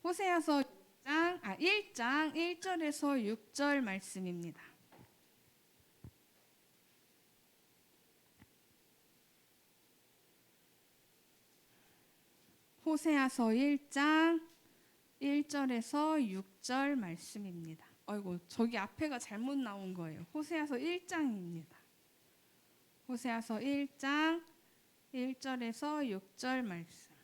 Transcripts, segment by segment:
호세아서 1장 1절에서 6절 말씀입니다. 호세아서 1장 1절에서 6절 말씀입니다. 아이고, 저기 앞에가 잘못 나온 거예요. 호세아서 1장입니다. 호세아서 1장 1절에서 6절 말씀.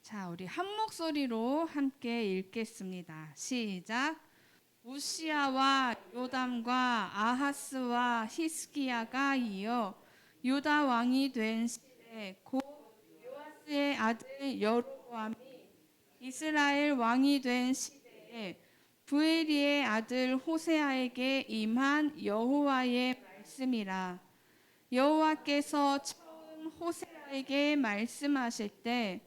자, 우리 한 목소리로 함께 읽겠습니다. 시작. 우시야와 요담과 아하스와 히스기야가 이어 유다 왕이 된 시대 곧 요아스의 아들 여로보암이 이스라엘 왕이 된 시대에 부에리의 아들 호세아에게 임한 여호와의 말씀이라. 여호와께서 처음 호세아에게 말씀하실 때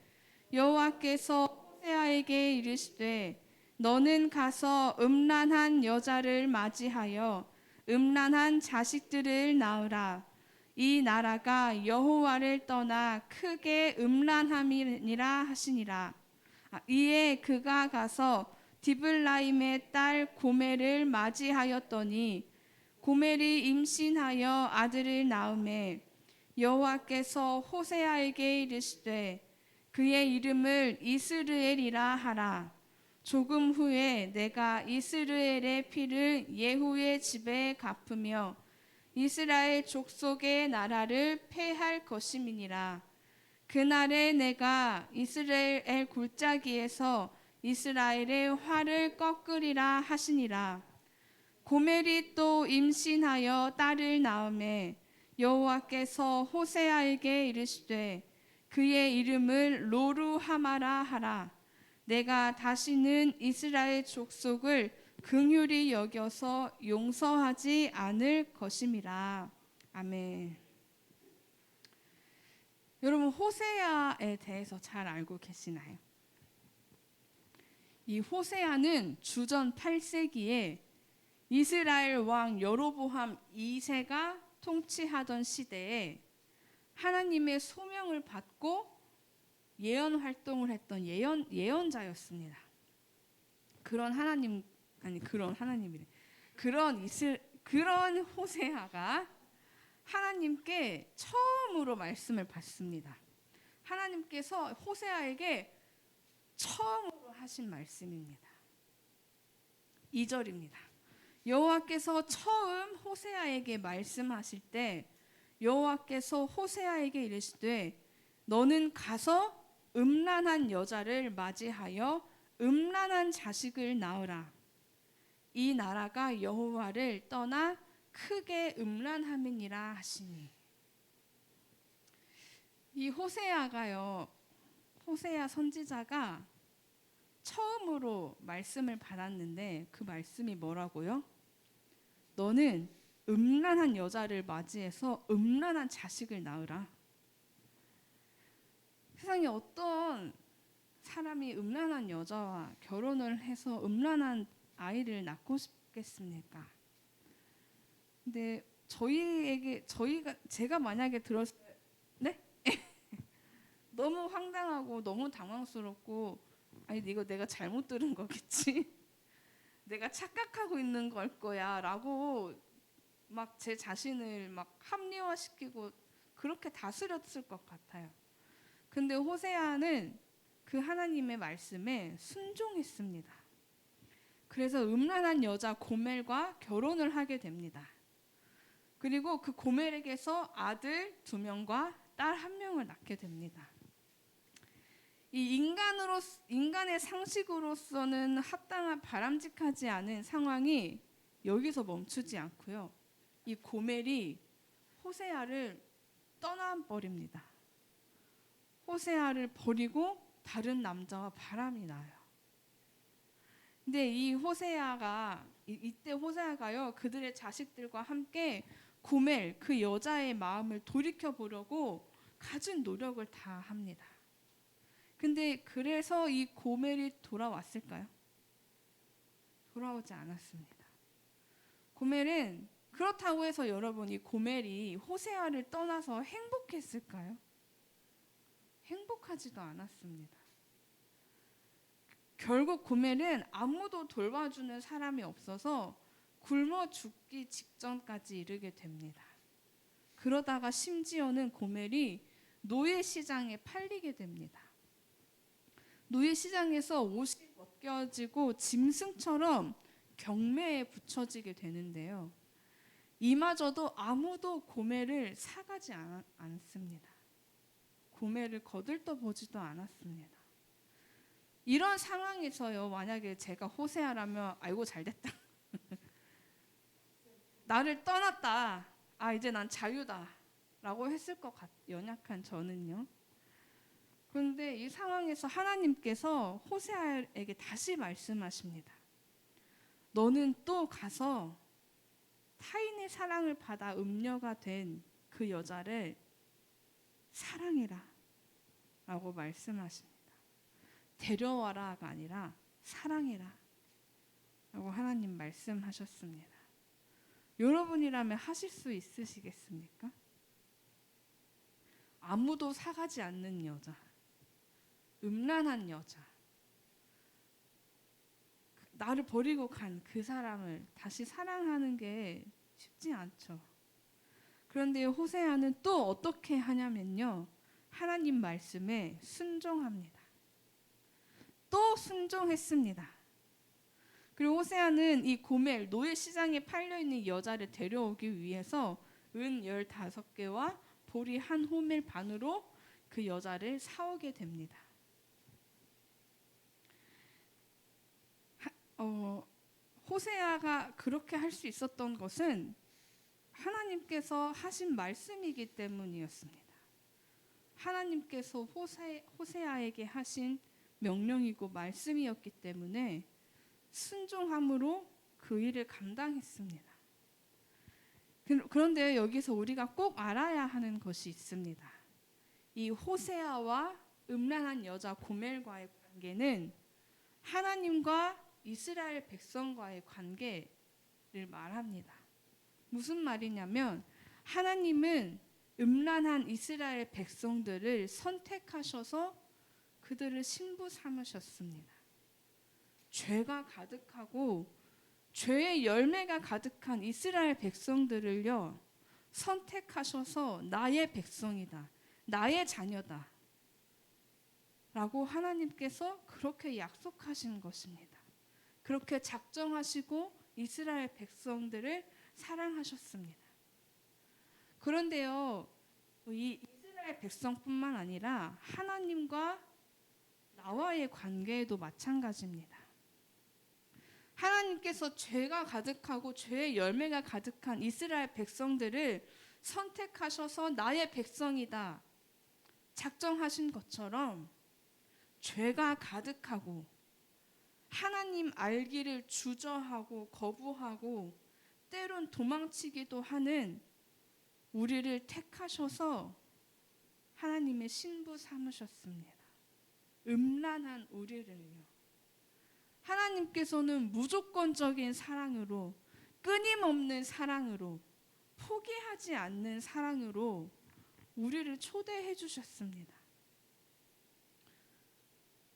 여호와께서 호세아에게 이르시되 너는 가서 음란한 여자를 맞이하여 음란한 자식들을 낳으라. 이 나라가 여호와를 떠나 크게 음란함이니라 하시니라. 이에 그가 가서 디블라임의 딸 고멜을 맞이하였더니 고멜이 임신하여 아들을 낳음에 여호와께서 호세아에게 이르시되 그의 이름을 이스르엘이라 하라. 조금 후에 내가 이스르엘의 피를 예후의 집에 갚으며 이스라엘 족속의 나라를 폐할 것임이니라. 그날에 내가 이스라엘 골짜기에서 이스라엘의 활을 꺾으리라 하시니라. 고멜이 또 임신하여 딸을 낳음에 여호와께서 호세아에게 이르시되 그의 이름을 로루하마라 하라. 내가 다시는 이스라엘 족속을 긍휼히 여겨서 용서하지 않을 것임이라. 아멘. 여러분, 호세아에 대해서 잘 알고 계시나요? 이 호세아는 주전 8세기에 이스라엘 왕 여로보암 2세가 통치하던 시대에 하나님의 소명을 받고 예언 활동을 했던 예언자였습니다. 그런 호세아가 하나님께 처음으로 말씀을 받습니다. 하나님께서 호세아에게 처음으로 하신 말씀입니다. 2절입니다. 여호와께서 처음 호세아에게 말씀하실 때 여호와께서 호세아에게 이르시되 너는 가서 음란한 여자를 맞이하여 음란한 자식을 낳으라. 이 나라가 여호와를 떠나 크게 음란함이니라 하시니. 이 호세아 선지자가 처음으로 말씀을 받았는데 그 말씀이 뭐라고요? 너는 음란한 여자를 맞이해서 음란한 자식을 낳으라. 세상에 어떤 사람이 음란한 여자와 결혼을 해서 음란한 아이를 낳고 싶겠습니까? 근데 제가 만약에 들었을 때 네? 너무 황당하고 너무 당황스럽고 아니 이거 내가 잘못 들은 거겠지? 내가 착각하고 있는 걸 거야 라고 막 제 자신을 막 합리화시키고 그렇게 다스렸을 것 같아요. 근데 호세아는 그 하나님의 말씀에 순종했습니다. 그래서 음란한 여자 고멜과 결혼을 하게 됩니다. 그리고 그 고멜에게서 아들 2명과 딸 1명을 낳게 됩니다. 이 인간의 상식으로서는 바람직하지 않은 상황이 여기서 멈추지 않고요. 이 고멜이 호세아를 떠나버립니다. 호세아를 버리고 다른 남자와 바람이 나요. 근데 이때 호세아가요 그들의 자식들과 함께 고멜 그 여자의 마음을 돌이켜 보려고 갖은 노력을 다 합니다. 근데 그래서 이 고멜이 돌아왔을까요? 돌아오지 않았습니다. 고멜은 그렇다고 해서 여러분, 이 고멜이 호세아를 떠나서 행복했을까요? 행복하지도 않았습니다. 결국 고멜은 아무도 돌봐주는 사람이 없어서 굶어 죽기 직전까지 이르게 됩니다. 그러다가 심지어는 고멜이 노예 시장에 팔리게 됩니다. 노예 시장에서 옷이 벗겨지고 짐승처럼 경매에 붙여지게 되는데요. 이마저도 아무도 고멜을 사가지 않습니다. 고멜을 거들떠보지도 않았습니다. 이런 상황에서요, 만약에 제가 호세아라면 아이고 잘됐다. 나를 떠났다. 아, 이제 난 자유다. 라고 했을 것 같아요. 연약한 저는요. 그런데 이 상황에서 하나님께서 호세아에게 다시 말씀하십니다. 너는 또 가서 타인의 사랑을 받아 음녀가 된 그 여자를 사랑해라 라고 말씀하십니다. 데려와라가 아니라 사랑해라 라고 하나님 말씀하셨습니다. 여러분이라면 하실 수 있으시겠습니까? 아무도 사가지 않는 여자, 음란한 여자, 나를 버리고 간 그 사람을 다시 사랑하는 게 쉽지 않죠. 그런데 호세아는 또 어떻게 하냐면요, 하나님 말씀에 순종합니다. 또 순종했습니다. 그리고 호세아는 이 고멜, 노예 시장에 팔려있는 여자를 데려오기 위해서 은 15개와 보리 한 호멜 반으로 그 여자를 사오게 됩니다. 호세아가 그렇게 할 수 있었던 것은 하나님께서 하신 말씀이기 때문이었습니다. 하나님께서 호세아에게 하신 명령이고 말씀이었기 때문에 순종함으로 그 일을 감당했습니다. 그런데 여기서 우리가 꼭 알아야 하는 것이 있습니다. 이 호세아와 음란한 여자 고멜과의 관계는 하나님과 이스라엘 백성과의 관계를 말합니다. 무슨 말이냐면 하나님은 음란한 이스라엘 백성들을 선택하셔서 그들을 신부 삼으셨습니다. 죄가 가득하고 죄의 열매가 가득한 이스라엘 백성들을요, 선택하셔서 나의 백성이다, 나의 자녀다 라고 하나님께서 그렇게 약속하신 것입니다. 그렇게 작정하시고 이스라엘 백성들을 사랑하셨습니다. 그런데요, 이 이스라엘 백성뿐만 아니라 하나님과 나와의 관계에도 마찬가지입니다. 하나님께서 죄가 가득하고 죄의 열매가 가득한 이스라엘 백성들을 선택하셔서 나의 백성이다 작정하신 것처럼 죄가 가득하고 하나님 알기를 주저하고 거부하고 때론 도망치기도 하는 우리를 택하셔서 하나님의 신부 삼으셨습니다. 음란한 우리를요. 하나님께서는 무조건적인 사랑으로, 끊임없는 사랑으로, 포기하지 않는 사랑으로 우리를 초대해 주셨습니다.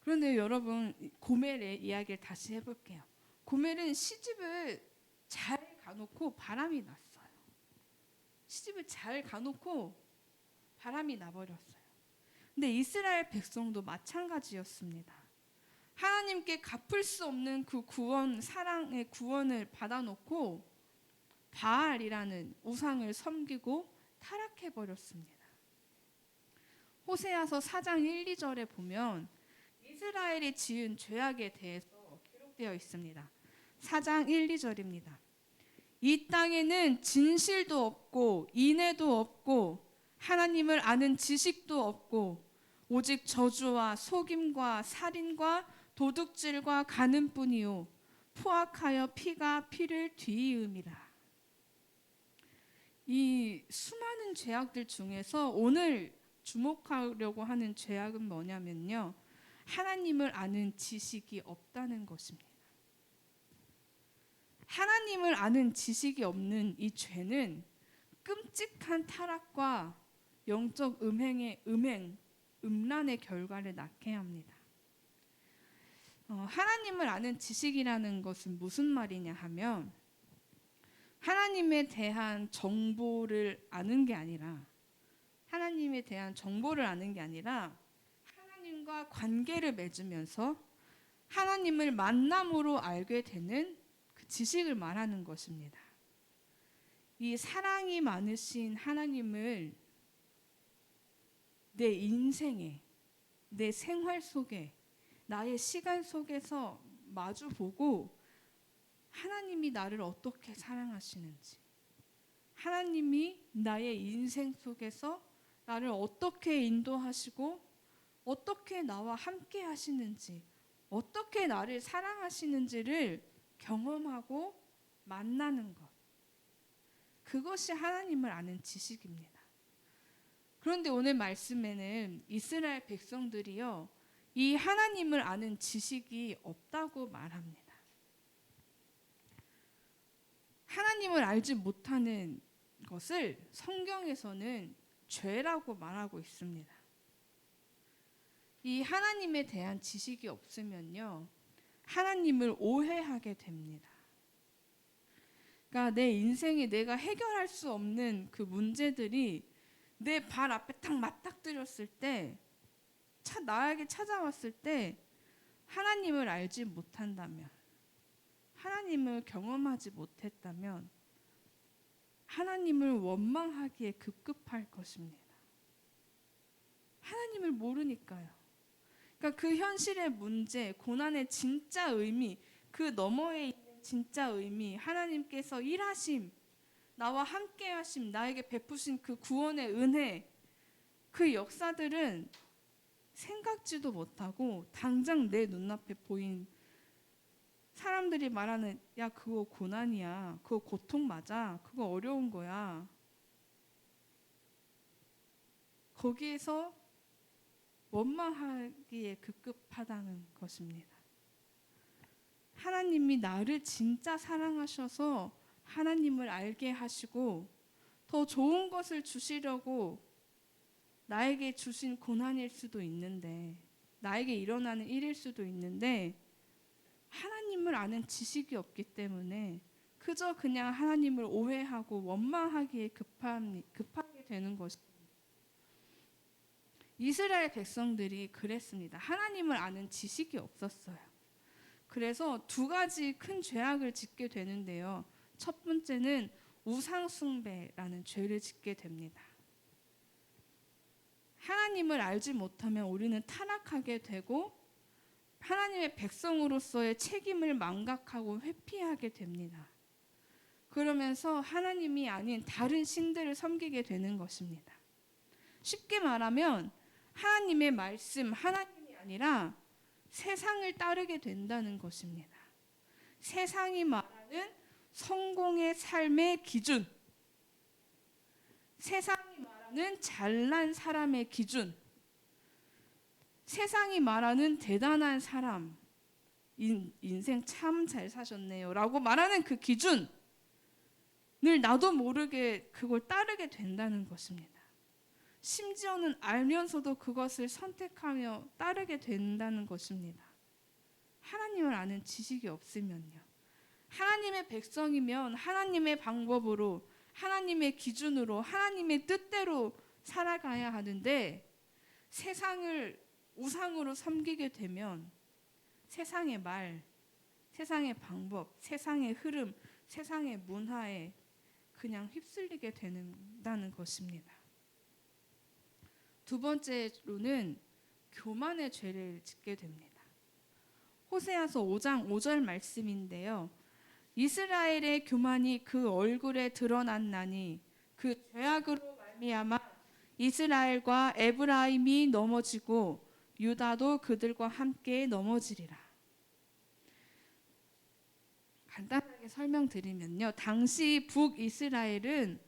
그런데 여러분, 고멜의 이야기를 다시 해볼게요. 고멜은 시집을 잘 가놓고 바람이 났어요. 시집을 잘 가놓고 바람이 나버렸어요. 근데 이스라엘 백성도 마찬가지였습니다. 하나님께 갚을 수 없는 그 구원, 사랑의 구원을 받아놓고 바알이라는 우상을 섬기고 타락해버렸습니다. 호세아서 4장 1, 2절에 보면 이스라엘이 지은 죄악에 대해서 기록되어 있습니다. 4장 1, 2절입니다. 이 땅에는 진실도 없고 인애도 없고 하나님을 아는 지식도 없고 오직 저주와 속임과 살인과 도둑질과 간음뿐이요 포악하여 피가 피를 뒤이음이라. 이 수많은 죄악들 중에서 오늘 주목하려고 하는 죄악은 뭐냐면요, 하나님을 아는 지식이 없다는 것입니다. 하나님을 아는 지식이 없는 이 죄는 끔찍한 타락과 영적 음란의 결과를 낳게 합니다. 하나님을 아는 지식이라는 것은 무슨 말이냐 하면 하나님에 대한 정보를 아는 게 아니라 하나님과 관계를 맺으면서 하나님을 만남으로 알게 되는 그 지식을 말하는 것입니다. 이 사랑이 많으신 하나님을 내 인생에, 내 생활 속에, 나의 시간 속에서 마주보고 하나님이 나를 어떻게 사랑하시는지, 하나님이 나의 인생 속에서 나를 어떻게 인도하시고 어떻게 나와 함께 하시는지, 어떻게 나를 사랑하시는지를 경험하고 만나는 것. 그것이 하나님을 아는 지식입니다. 그런데 오늘 말씀에는 이스라엘 백성들이요, 이 하나님을 아는 지식이 없다고 말합니다. 하나님을 알지 못하는 것을 성경에서는 죄라고 말하고 있습니다. 이 하나님에 대한 지식이 없으면요, 하나님을 오해하게 됩니다. 그러니까 내 인생에 내가 해결할 수 없는 그 문제들이 내 발 앞에 딱 맞닥뜨렸을 때, 나에게 찾아왔을 때 하나님을 알지 못한다면, 하나님을 경험하지 못했다면 하나님을 원망하기에 급급할 것입니다. 하나님을 모르니까요. 그러니까 그 현실의 문제, 고난의 진짜 의미, 그 너머에 있는 진짜 의미, 하나님께서 일하심, 나와 함께 하심, 나에게 베푸신 그 구원의 은혜, 그 역사들은 생각지도 못하고 당장 내 눈앞에 보인 사람들이 말하는 야 그거 고난이야, 그거 고통 맞아, 그거 어려운 거야, 거기에서 원망하기에 급급하다는 것입니다. 하나님이 나를 진짜 사랑하셔서 하나님을 알게 하시고 더 좋은 것을 주시려고 나에게 주신 고난일 수도 있는데, 나에게 일어나는 일일 수도 있는데, 하나님을 아는 지식이 없기 때문에 그저 그냥 하나님을 오해하고 원망하기에 급하게 되는 것입니다. 이스라엘 백성들이 그랬습니다. 하나님을 아는 지식이 없었어요. 그래서 두 가지 큰 죄악을 짓게 되는데요. 첫 번째는 우상숭배라는 죄를 짓게 됩니다. 하나님을 알지 못하면 우리는 타락하게 되고 하나님의 백성으로서의 책임을 망각하고 회피하게 됩니다. 그러면서 하나님이 아닌 다른 신들을 섬기게 되는 것입니다. 쉽게 말하면 하나님의 말씀, 하나님이 아니라 세상을 따르게 된다는 것입니다. 세상이 말하는 성공의 삶의 기준, 세상이 말하는 잘난 사람의 기준, 세상이 말하는 대단한 사람, 인생 참 잘 사셨네요 라고 말하는 그 기준을 나도 모르게 그걸 따르게 된다는 것입니다. 심지어는 알면서도 그것을 선택하며 따르게 된다는 것입니다. 하나님을 아는 지식이 없으면요. 하나님의 백성이면 하나님의 방법으로, 하나님의 기준으로, 하나님의 뜻대로 살아가야 하는데 세상을 우상으로 섬기게 되면 세상의 말, 세상의 방법, 세상의 흐름, 세상의 문화에 그냥 휩쓸리게 된다는 것입니다. 두 번째로는 교만의 죄를 짓게 됩니다. 호세아서 5장 5절 말씀인데요. 이스라엘의 교만이 그 얼굴에 드러났나니 그 죄악으로 말미암아 이스라엘과 에브라임이 넘어지고 유다도 그들과 함께 넘어지리라. 간단하게 설명드리면요. 당시 북이스라엘은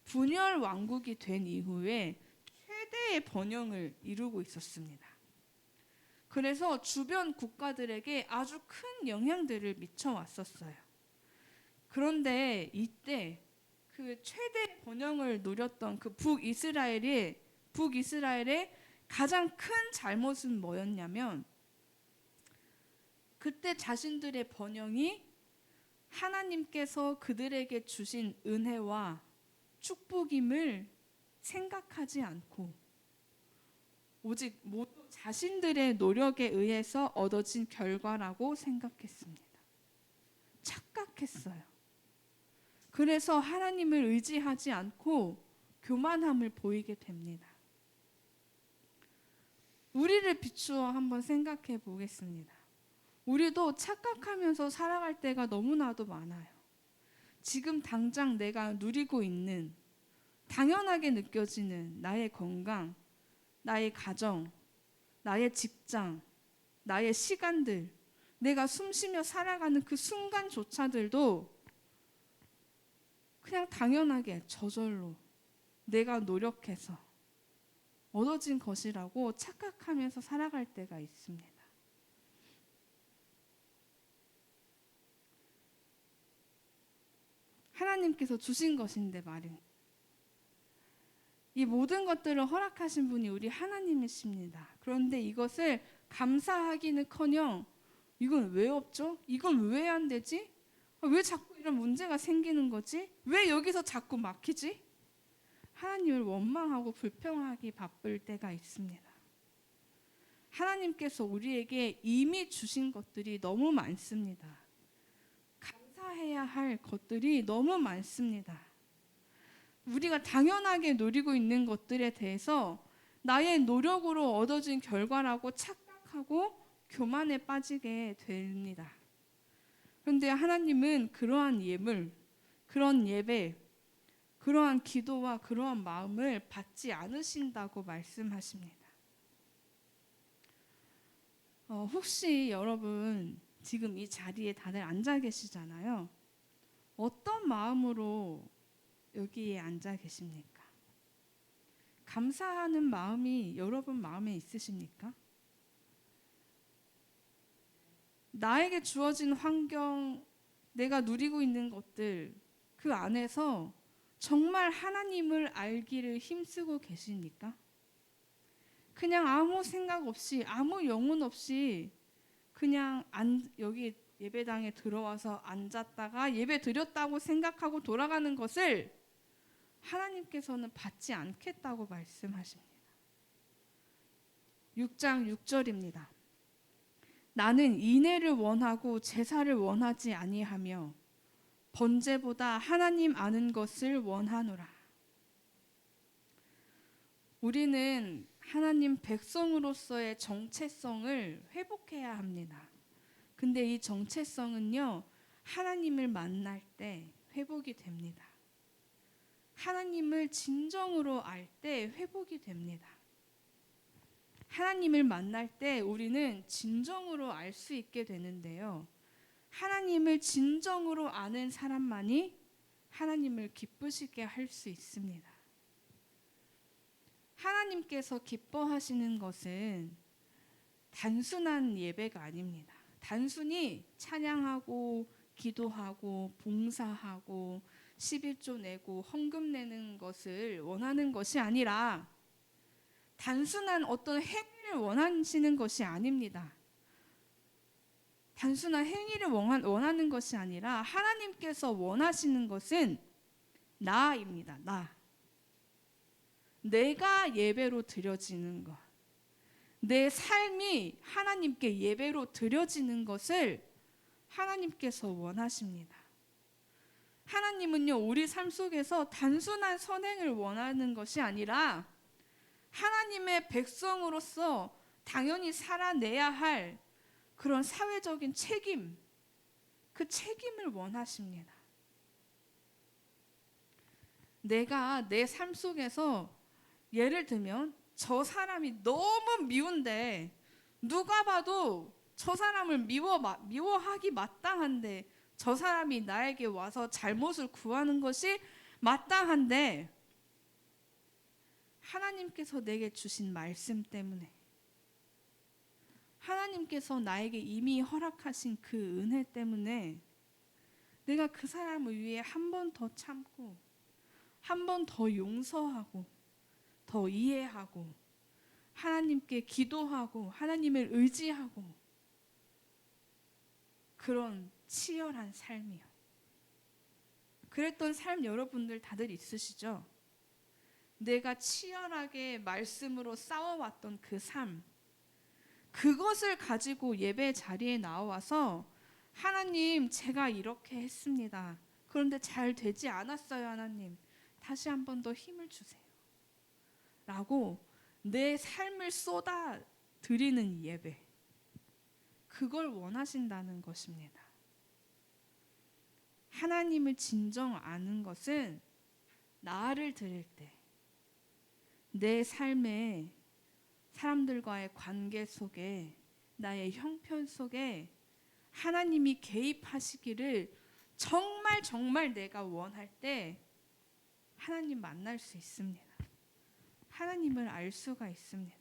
분열 왕국이 된 이후에 최대의 번영을 이루고 있었습니다. 그래서 주변 국가들에게 아주 큰 영향들을 미쳐왔었어요. 그런데 이때 그 최대 번영을 노렸던 그 북이스라엘의 가장 큰 잘못은 뭐였냐면, 그때 자신들의 번영이 하나님께서 그들에게 주신 은혜와 축복임을 생각하지 않고 오직 모두 자신들의 노력에 의해서 얻어진 결과라고 생각했습니다. 착각했어요. 그래서 하나님을 의지하지 않고 교만함을 보이게 됩니다. 우리를 비추어 한번 생각해 보겠습니다. 우리도 착각하면서 살아갈 때가 너무나도 많아요. 지금 당장 내가 누리고 있는, 당연하게 느껴지는 나의 건강, 나의 가정, 나의 직장, 나의 시간들, 내가 숨쉬며 살아가는 그 순간조차들도 그냥 당연하게 저절로 내가 노력해서 얻어진 것이라고 착각하면서 살아갈 때가 있습니다. 하나님께서 주신 것인데 말입니다. 이 모든 것들을 허락하신 분이 우리 하나님이십니다. 그런데 이것을 감사하기는커녕 이건 왜 없죠? 이건 왜 안 되지? 왜 자꾸 이런 문제가 생기는 거지? 왜 여기서 자꾸 막히지? 하나님을 원망하고 불평하기 바쁠 때가 있습니다. 하나님께서 우리에게 이미 주신 것들이 너무 많습니다. 감사해야 할 것들이 너무 많습니다. 우리가 당연하게 누리고 있는 것들에 대해서 나의 노력으로 얻어진 결과라고 착각하고 교만에 빠지게 됩니다. 그런데 하나님은 그러한 예물, 그런 예배, 그러한 기도와 그러한 마음을 받지 않으신다고 말씀하십니다. 혹시 여러분 지금 이 자리에 다들 앉아 계시잖아요. 어떤 마음으로 여기에 앉아 계십니까? 감사하는 마음이 여러분 마음에 있으십니까? 나에게 주어진 환경, 내가 누리고 있는 것들, 그 안에서 정말 하나님을 알기를 힘쓰고 계십니까? 그냥 아무 생각 없이, 아무 영혼 없이 그냥 여기 예배당에 들어와서 앉았다가 예배 드렸다고 생각하고 돌아가는 것을 하나님께서는 받지 않겠다고 말씀하십니다. 6장 6절입니다. 나는 인애를 원하고 제사를 원하지 아니하며 번제보다 하나님 아는 것을 원하노라. 우리는 하나님 백성으로서의 정체성을 회복해야 합니다. 근데 이 정체성은요, 하나님을 만날 때 회복이 됩니다. 하나님을 진정으로 알 때 회복이 됩니다. 하나님을 만날 때 우리는 진정으로 알 수 있게 되는데요. 하나님을 진정으로 아는 사람만이 하나님을 기쁘시게 할 수 있습니다. 하나님께서 기뻐하시는 것은 단순한 예배가 아닙니다. 단순히 찬양하고 기도하고 봉사하고 11조 내고 헌금 내는 것을 원하는 것이 아니라 단순한 어떤 행위를 원하시는 것이 아닙니다. 단순한 행위를 원하는 것이 아니라 하나님께서 원하시는 것은 나입니다. 내가 예배로 드려지는 것, 내 삶이 하나님께 예배로 드려지는 것을 하나님께서 원하십니다. 하나님은요, 우리 삶 속에서 단순한 선행을 원하는 것이 아니라 하나님의 백성으로서 당연히 살아내야 할 그런 사회적인 책임, 그 책임을 원하십니다. 내가 내 삶 속에서 예를 들면 저 사람이 너무 미운데 누가 봐도 저 사람을 미워하기 마땅한데 저 사람이 나에게 와서 잘못을 구하는 것이 마땅한데 하나님께서 내게 주신 말씀 때문에 하나님께서 나에게 이미 허락하신 그 은혜 때문에 내가 그 사람을 위해 한 번 더 참고, 한 번 더 용서하고, 더 이해하고, 하나님께 기도하고, 하나님을 의지하고, 그런 치열한 삶이요. 그랬던 삶 여러분들 다들 있으시죠? 내가 치열하게 말씀으로 싸워왔던 그 삶, 그것을 가지고 예배 자리에 나와서 하나님, 제가 이렇게 했습니다. 그런데 잘 되지 않았어요, 하나님. 다시 한 번 더 힘을 주세요. 라고 내 삶을 쏟아 드리는 예배. 그걸 원하신다는 것입니다. 하나님을 진정 아는 것은 나를 드릴 때, 내 삶에 사람들과의 관계 속에, 나의 형편 속에 하나님이 개입하시기를 정말 내가 원할 때 하나님 만날 수 있습니다. 하나님을 알 수가 있습니다.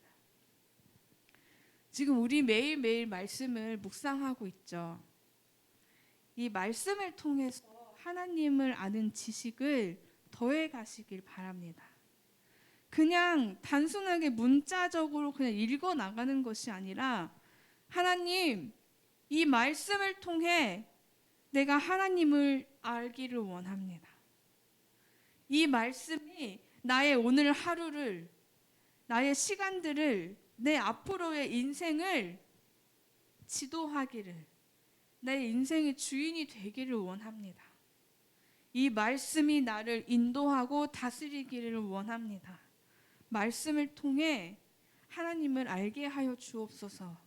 지금 우리 매일매일 말씀을 묵상하고 있죠. 이 말씀을 통해서 하나님을 아는 지식을 더해 가시길 바랍니다. 그냥 단순하게 문자적으로 그냥 읽어 나가는 것이 아니라 하나님, 이 말씀을 통해 내가 하나님을 알기를 원합니다. 이 말씀이 나의 오늘 하루를, 나의 시간들을, 내 앞으로의 인생을 지도하기를, 내 인생의 주인이 되기를 원합니다. 이 말씀이 나를 인도하고 다스리기를 원합니다. 말씀을 통해 하나님을 알게 하여 주옵소서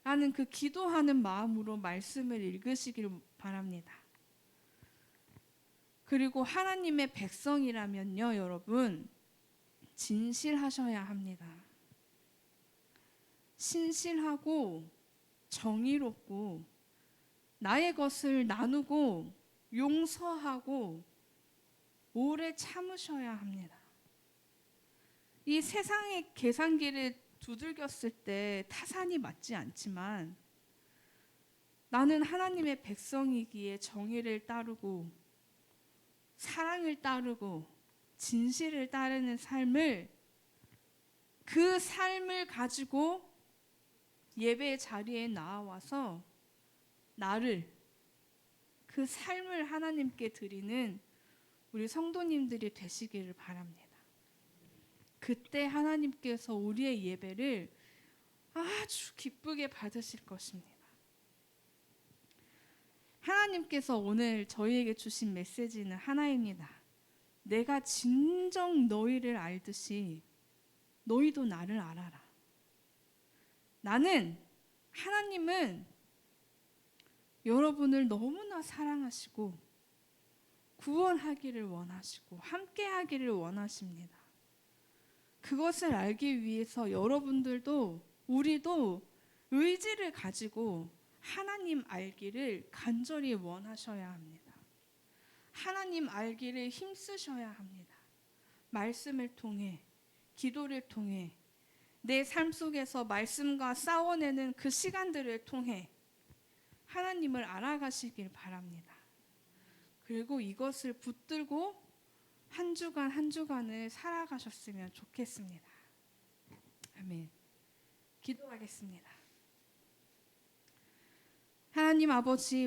라는 그 기도하는 마음으로 말씀을 읽으시길 바랍니다. 그리고 하나님의 백성이라면요, 여러분, 진실하셔야 합니다. 신실하고 정의롭고 나의 것을 나누고 용서하고 오래 참으셔야 합니다. 이 세상의 계산기를 두들겼을 때 타산이 맞지 않지만 나는 하나님의 백성이기에 정의를 따르고 사랑을 따르고 진실을 따르는 삶을, 그 삶을 가지고 예배 자리에 나와서 나를, 그 삶을 하나님께 드리는 우리 성도님들이 되시기를 바랍니다. 그때 하나님께서 우리의 예배를 아주 기쁘게 받으실 것입니다. 하나님께서 오늘 저희에게 주신 메시지는 하나입니다. 내가 진정 너희를 알듯이 너희도 나를 알아라. 하나님은 여러분을 너무나 사랑하시고 구원하기를 원하시고 함께하기를 원하십니다. 그것을 알기 위해서 여러분들도 우리도 의지를 가지고 하나님 알기를 간절히 원하셔야 합니다. 하나님 알기를 힘쓰셔야 합니다. 말씀을 통해, 기도를 통해, 내 삶 속에서 말씀과 싸워내는 그 시간들을 통해 하나님을 알아가시길 바랍니다. 그리고 이것을 붙들고 한 주간 한 주간을 살아가셨으면 좋겠습니다. 아멘. 기도하겠습니다. 하나님 아버지,